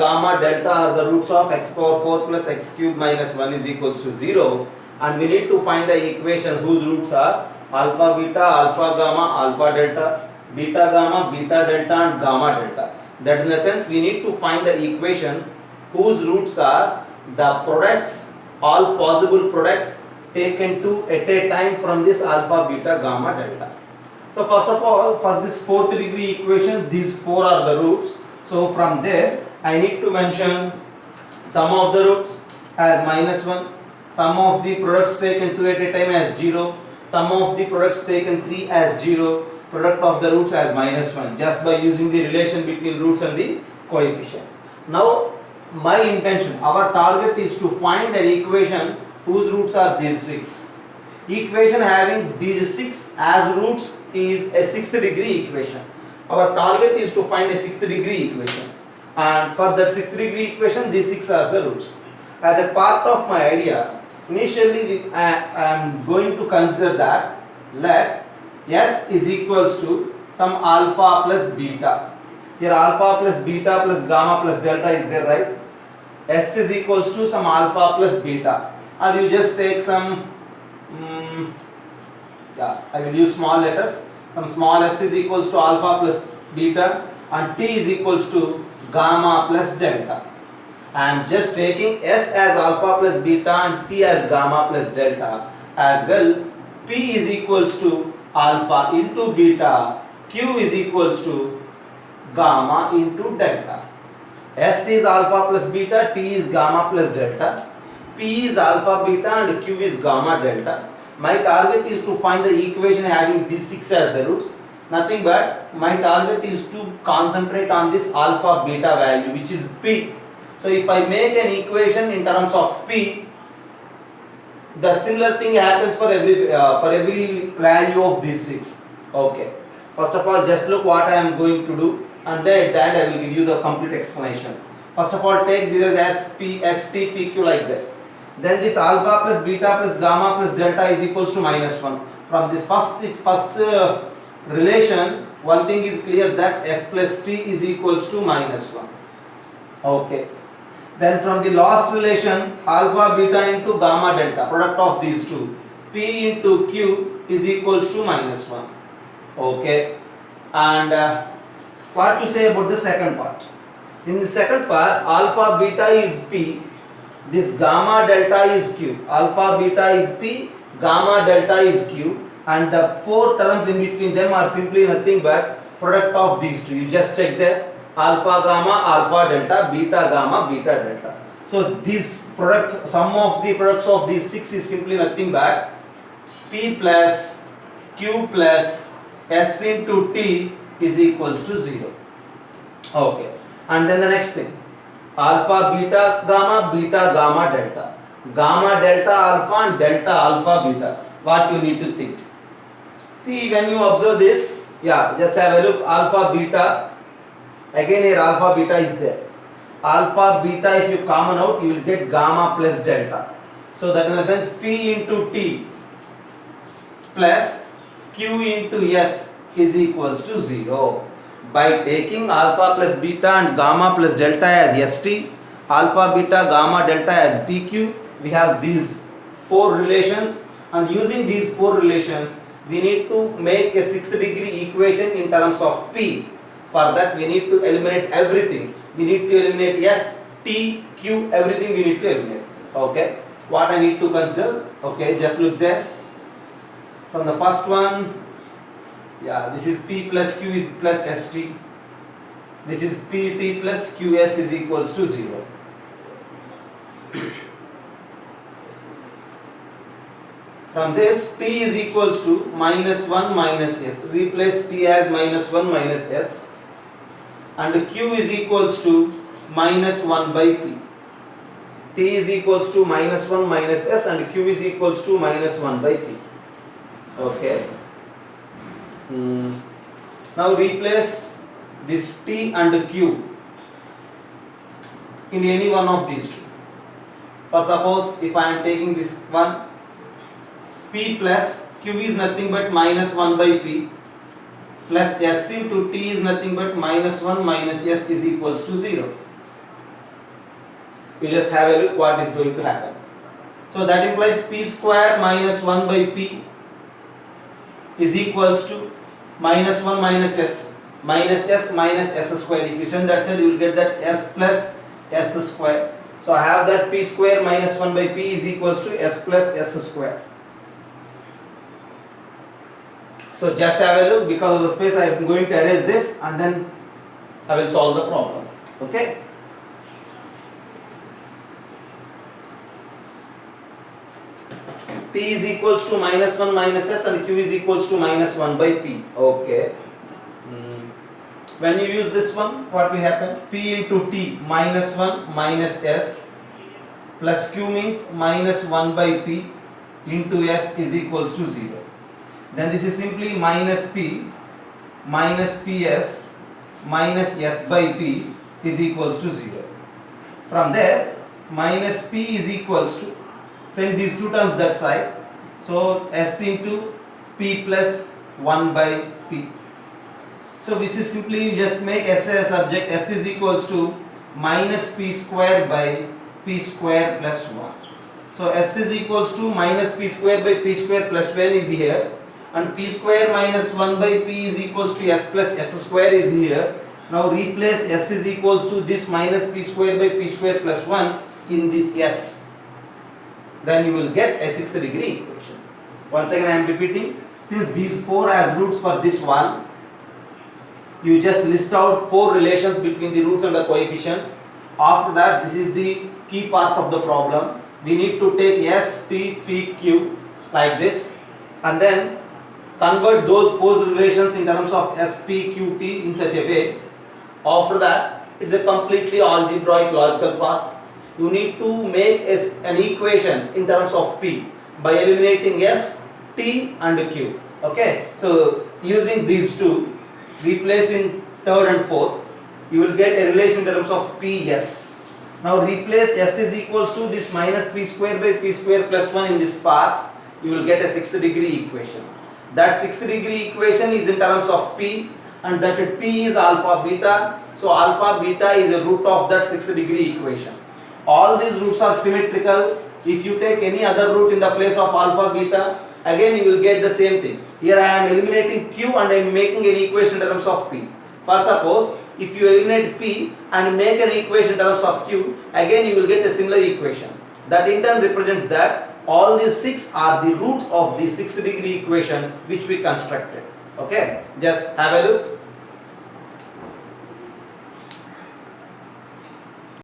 gamma delta are the roots of x power 4 plus x cube minus 1 is equals to 0, and we need to find the equation whose roots are alpha beta, alpha gamma, alpha delta, beta gamma, beta delta and gamma delta. That in the sense we need to find the equation whose roots are the products, all possible products taken to at a time from this alpha beta gamma delta. So first of all, for this fourth degree equation, these four are the roots. So from there I need to mention sum of the roots as minus 1, sum of the products taken 2 at a time as 0, sum of the products taken 3 as 0, product of the roots as minus 1, just by using the relation between roots and the coefficients. Now my intention, our target is to find an equation whose roots are these 6. Equation having these 6 as roots is a 6th degree equation. Our target is to find a 6th degree equation, and for that 6th degree equation these 6 are the roots. As a part of my idea, initially I am going to consider that let S is equals to some alpha plus beta. Here alpha plus beta plus gamma plus delta is there, right? S is equals to some alpha plus beta, and you just take some I will use small letters. Some small s is equals to alpha plus beta and t is equals to gamma plus delta. I am just taking s as alpha plus beta and t as gamma plus delta. As well, p is equals to alpha into beta, q is equals to gamma into delta. S is alpha plus beta, t is gamma plus delta, p is alpha beta and q is gamma delta. My target is to find the equation having these 6 as the roots. Nothing but my target is to concentrate on this alpha beta value, which is p. So if I make an equation in terms of p, the similar thing happens for every value of these 6. Okay. First of all, just look what I am going to do, and then at the end I will give you the complete explanation. First of all, take this as p, st, pq like that. Then this alpha plus beta plus gamma plus delta is equals to minus 1. From this first relation, one thing is clear, that s plus t is equals to minus 1. Okay. Then from the last relation, alpha beta into gamma delta, product of these two, p into q is equals to minus 1. Okay. And what to say about the second part? In the second part, alpha beta is p, this gamma delta is q. Alpha beta is p, gamma delta is q, and the 4 terms in between them are simply nothing but product of these two. You just check there, alpha gamma, alpha delta, beta gamma, beta delta. So this product, sum of the products of these 6 is simply nothing but p plus q plus s into t is equals to 0. Okay. And then the next thing, alpha beta gamma delta, gamma delta alpha and delta alpha beta. What you need to think? See, when you observe this, just have a look. Alpha beta, again here alpha beta is there. Alpha beta, if you common out, you will get gamma plus delta. So that in the sense p into t plus q into s is equals to 0. By taking alpha plus beta and gamma plus delta as st, alpha beta gamma delta as pq, we have these 4 relations, and using these 4 relations we need to make a 6th degree equation in terms of p. For that we need to eliminate everything. We need to eliminate s, t, q, everything we need to eliminate. Okay. What I need to consider? Okay, just look there. From the first one, this is p plus q is plus st. This is pt plus qs is equals to 0. From this, t is equals to minus 1 minus s. Replace t as minus 1 minus s. And q is equals to minus 1 by p. T is equals to minus 1 minus s and q is equals to minus 1 by p. Okay. Now replace this t and q in any one of these two. For suppose if I am taking this one, p plus q is nothing but minus 1 by p plus s into t is nothing but minus 1 minus s is equals to 0. You just have a look what is going to happen. So that implies p square minus 1 by p is equals to minus 1 minus s minus s square. If you send that side, you will get that s plus s square. So I have that p square minus 1 by p is equals to s plus s square. So just have a look, because of the space I am going to erase this and then I will solve the problem. Okay. T is equals to minus 1 minus s and q is equals to minus 1 by p. Okay. When you use this one, what will happen? P into T minus 1 minus s plus q means minus 1 by p into s is equals to 0. Then this is simply minus p minus ps minus s by p is equals to 0. From there, minus p is equals to, send these two terms that side, so s into p plus 1 by p. So this is simply, you just make s as subject, s is equals to minus p square by p square plus 1. So s is equals to minus p square by p square plus 1 is here, and p square minus 1 by p is equals to s plus s square is here. Now replace s is equals to this minus p square by p square plus 1 in this s. Then you will get a 6th degree equation. Once again I am repeating, since these 4 as roots for this one, you just list out 4 relations between the roots and the coefficients. After that, this is the key part of the problem. We need to take s, t, p, q like this and then convert those 4 relations in terms of s, p, q, t in such a way. After that, it's a completely algebraic logical part. You need to make an equation in terms of p by eliminating s, t and q. Okay, so using these two, replacing third and fourth, you will get a relation in terms of p, s. Now replace s is equals to this minus p square by p square plus 1 in this part, you will get a 6th degree equation. That 6th degree equation is in terms of p, and that p is alpha beta. So alpha beta is a root of that 6th degree equation. All these roots are symmetrical. If you take any other root in the place of alpha beta, again you will get the same thing. Here I am eliminating q and I am making an equation in terms of p. For suppose, if you eliminate p and make an equation in terms of q, again you will get a similar equation. That in turn represents that all these 6 are the roots of the 6th degree equation which we constructed. Okay, just have a look.